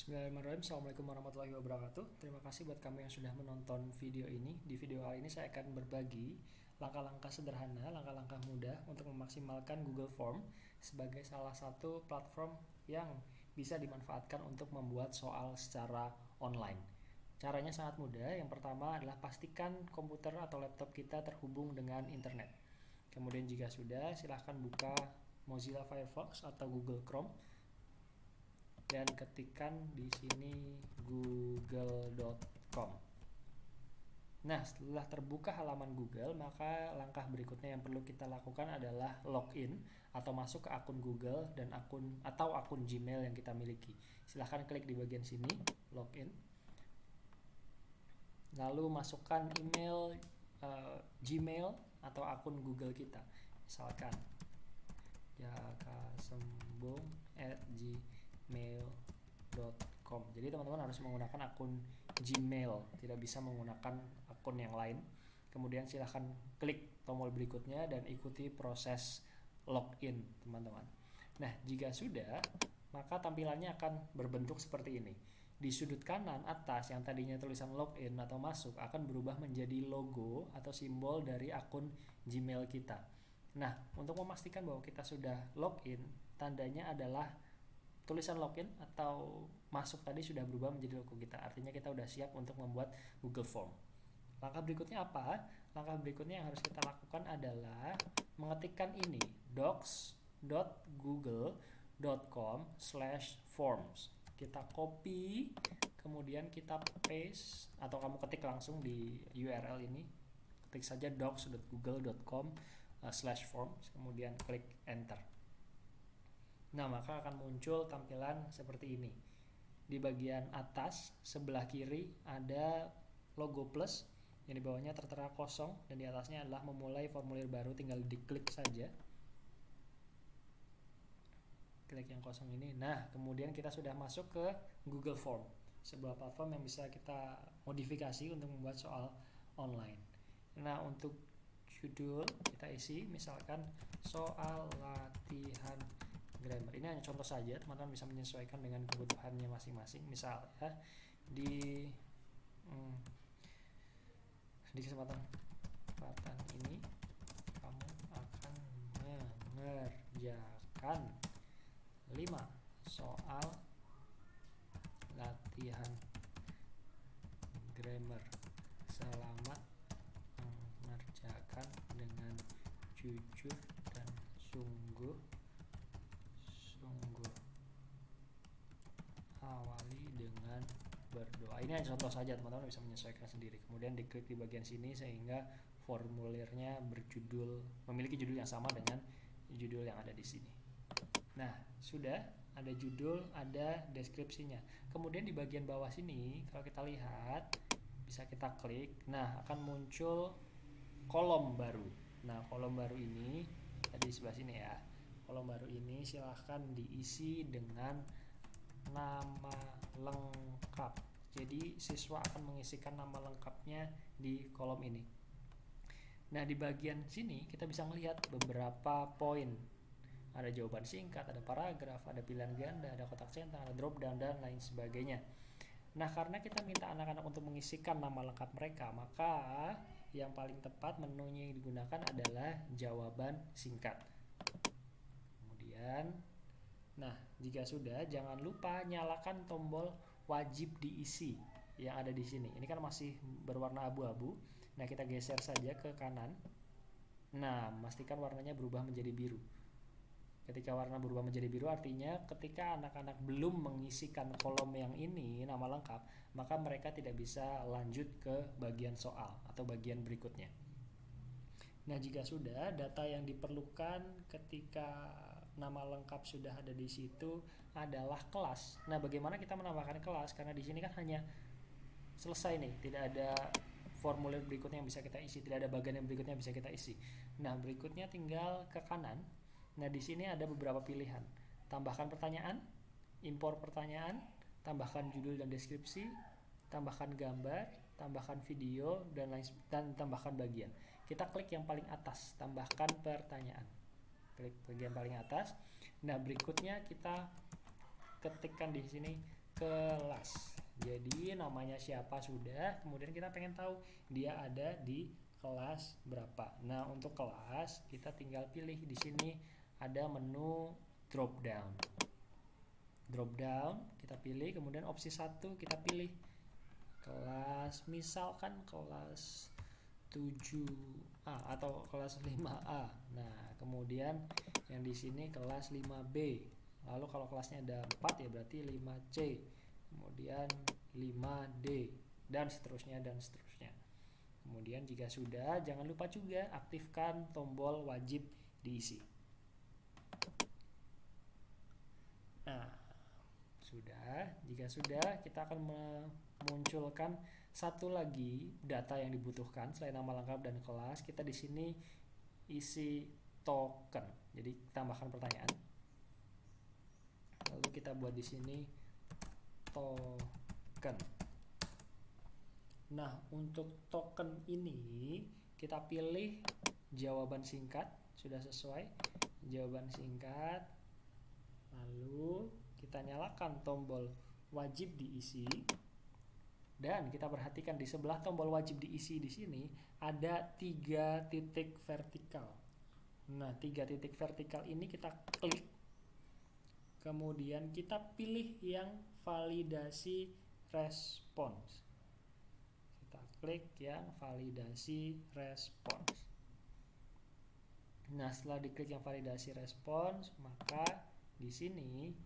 Bismillahirrahmanirrahim. Assalamualaikum warahmatullahi wabarakatuh. Terima kasih buat kamu yang sudah menonton video ini. Di video kali ini saya akan berbagi langkah-langkah sederhana, langkah-langkah mudah untuk memaksimalkan Google Form sebagai salah satu platform yang bisa dimanfaatkan untuk membuat soal secara online. Caranya sangat mudah. Yang pertama adalah pastikan komputer atau laptop kita terhubung dengan internet. Kemudian jika sudah, silahkan buka Mozilla Firefox atau Google Chrome dan ketikkan di sini google.com. Nah, setelah terbuka halaman Google, maka langkah berikutnya yang perlu kita lakukan adalah login atau masuk ke akun Google dan akun Gmail yang kita miliki. Silahkan klik di bagian sini, login. Lalu masukkan email Gmail atau akun Google kita. Misalkan jakasembung@gmail.com. Jadi teman-teman harus menggunakan akun Gmail, tidak bisa menggunakan akun yang lain. Kemudian silahkan klik tombol berikutnya dan ikuti proses login, teman-teman. Nah, jika sudah, maka tampilannya akan berbentuk seperti ini. Di sudut kanan atas yang tadinya tulisan login atau masuk akan berubah menjadi logo atau simbol dari akun Gmail kita. Nah, untuk memastikan bahwa kita sudah login, tandanya adalah tulisan login atau masuk tadi sudah berubah menjadi logo kita. Artinya kita sudah siap untuk membuat Google Form. Langkah berikutnya apa? Langkah berikutnya yang harus kita lakukan adalah mengetikkan ini, docs.google.com/forms. Kita copy, kemudian kita paste, atau kamu ketik langsung di URL ini. Ketik saja docs.google.com/forms, kemudian klik enter. Nah, maka akan muncul tampilan seperti ini. Di bagian atas sebelah kiri ada logo plus, yang di bawahnya tertera kosong, dan di atasnya adalah memulai formulir baru. Tinggal diklik saja, klik yang kosong ini. Nah, kemudian kita sudah masuk ke Google Form, sebuah platform yang bisa kita modifikasi untuk membuat soal online. Nah, untuk judul kita isi misalkan soal latihan grammar. Ini hanya contoh saja, teman-teman bisa menyesuaikan dengan kebutuhannya masing-masing. Misal ya, di kesempatan ini kamu akan mengerjakan 5 soal latihan grammar. Selamat mengerjakan dengan jujur dan sungguh. Awali dengan berdoa. Ini hanya contoh saja, teman-teman bisa menyesuaikan sendiri. Kemudian diklik di bagian sini sehingga formulirnya memiliki judul yang sama dengan judul yang ada di sini. Nah, sudah ada judul, ada deskripsinya. Kemudian di bagian bawah sini kalau kita lihat, bisa kita klik. Nah, akan muncul kolom baru. Nah, kolom baru ini tadi sebelah sini ya. Kolom baru ini silahkan diisi dengan nama lengkap. Jadi siswa akan mengisikan nama lengkapnya di kolom ini. Nah, di bagian sini kita bisa melihat beberapa poin. Ada jawaban singkat, ada paragraf, ada pilihan ganda, ada kotak centang, ada drop down, dan lain sebagainya. Nah, karena kita minta anak-anak untuk mengisikan nama lengkap mereka, maka yang paling tepat menunya yang digunakan adalah jawaban singkat. Kemudian, nah, jika sudah, jangan lupa nyalakan tombol wajib diisi yang ada di sini. Ini kan masih berwarna abu-abu. Nah, kita geser saja ke kanan. Nah, pastikan warnanya berubah menjadi biru. Ketika warna berubah menjadi biru, artinya ketika anak-anak belum mengisikan kolom yang ini, nama lengkap, maka mereka tidak bisa lanjut ke bagian soal atau bagian berikutnya. Nah, jika sudah, data yang diperlukan ketika nama lengkap sudah ada di situ adalah kelas. Nah, bagaimana kita menambahkan kelas? Karena di sini kan hanya selesai nih, tidak ada formulir berikutnya yang bisa kita isi, tidak ada bagian yang berikutnya yang bisa kita isi. Nah, berikutnya tinggal ke kanan. Nah, di sini ada beberapa pilihan. Tambahkan pertanyaan, impor pertanyaan, tambahkan judul dan deskripsi, tambahkan gambar, tambahkan video, dan tambahkan bagian. Kita klik yang paling atas, tambahkan pertanyaan. Klik bagian paling atas. Nah, berikutnya kita ketikkan di sini kelas. Jadi namanya siapa sudah, kemudian kita pengen tahu dia ada di kelas berapa. Nah, untuk kelas kita tinggal pilih di sini ada menu drop down. Drop down kita pilih, kemudian opsi 1 kita pilih kelas, misalkan kelas 7A atau kelas 5A. Nah, kemudian yang di sini kelas 5B. Lalu kalau kelasnya ada 4 ya berarti 5C. Kemudian 5D dan seterusnya dan seterusnya. Kemudian jika sudah, jangan lupa juga aktifkan tombol wajib diisi. Nah, jika sudah, kita akan memunculkan satu lagi data yang dibutuhkan selain nama lengkap dan kelas. Kita di sini isi token. Jadi tambahkan pertanyaan. Lalu kita buat di sini token. Nah, untuk token ini kita pilih jawaban singkat, sudah sesuai jawaban singkat. Lalu kita nyalakan tombol wajib diisi, dan kita perhatikan di sebelah tombol wajib diisi di sini ada 3 titik vertikal. Nah, 3 titik vertikal ini kita klik, kemudian kita pilih yang validasi respons. Kita klik yang validasi respons. Nah, setelah diklik yang validasi respons, maka di sini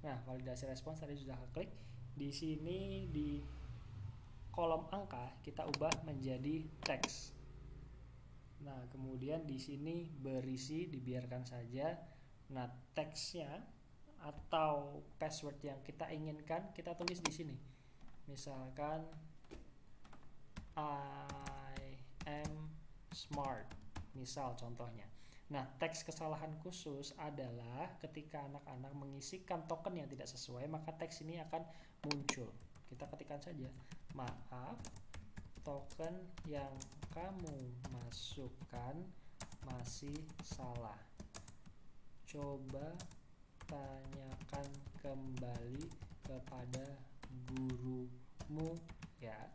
validasi respons tadi sudah klik. Di sini di kolom angka kita ubah menjadi teks. Nah, kemudian di sini berisi dibiarkan saja. Nah, teksnya atau password yang kita inginkan kita tulis di sini. Misalkan I am smart. Misal contohnya. Nah, teks kesalahan khusus adalah ketika anak-anak mengisikan token yang tidak sesuai, maka teks ini akan muncul. Kita ketikkan saja, maaf, token yang kamu masukkan masih salah. Coba tanyakan kembali kepada gurumu ya.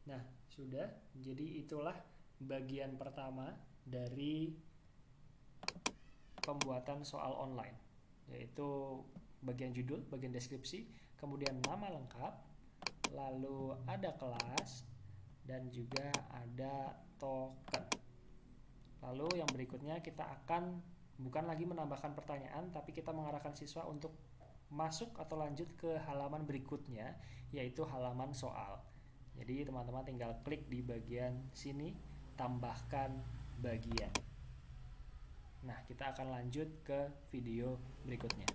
Nah, sudah. Jadi itulah bagian pertama dari pembuatan soal online, yaitu bagian judul, bagian deskripsi, kemudian nama lengkap, lalu ada kelas, dan juga ada token. Lalu yang berikutnya kita akan bukan lagi menambahkan pertanyaan, tapi kita mengarahkan siswa untuk masuk atau lanjut ke halaman berikutnya, yaitu halaman soal. Jadi teman-teman tinggal klik di bagian sini, tambahkan bagian. Nah, kita akan lanjut ke video berikutnya.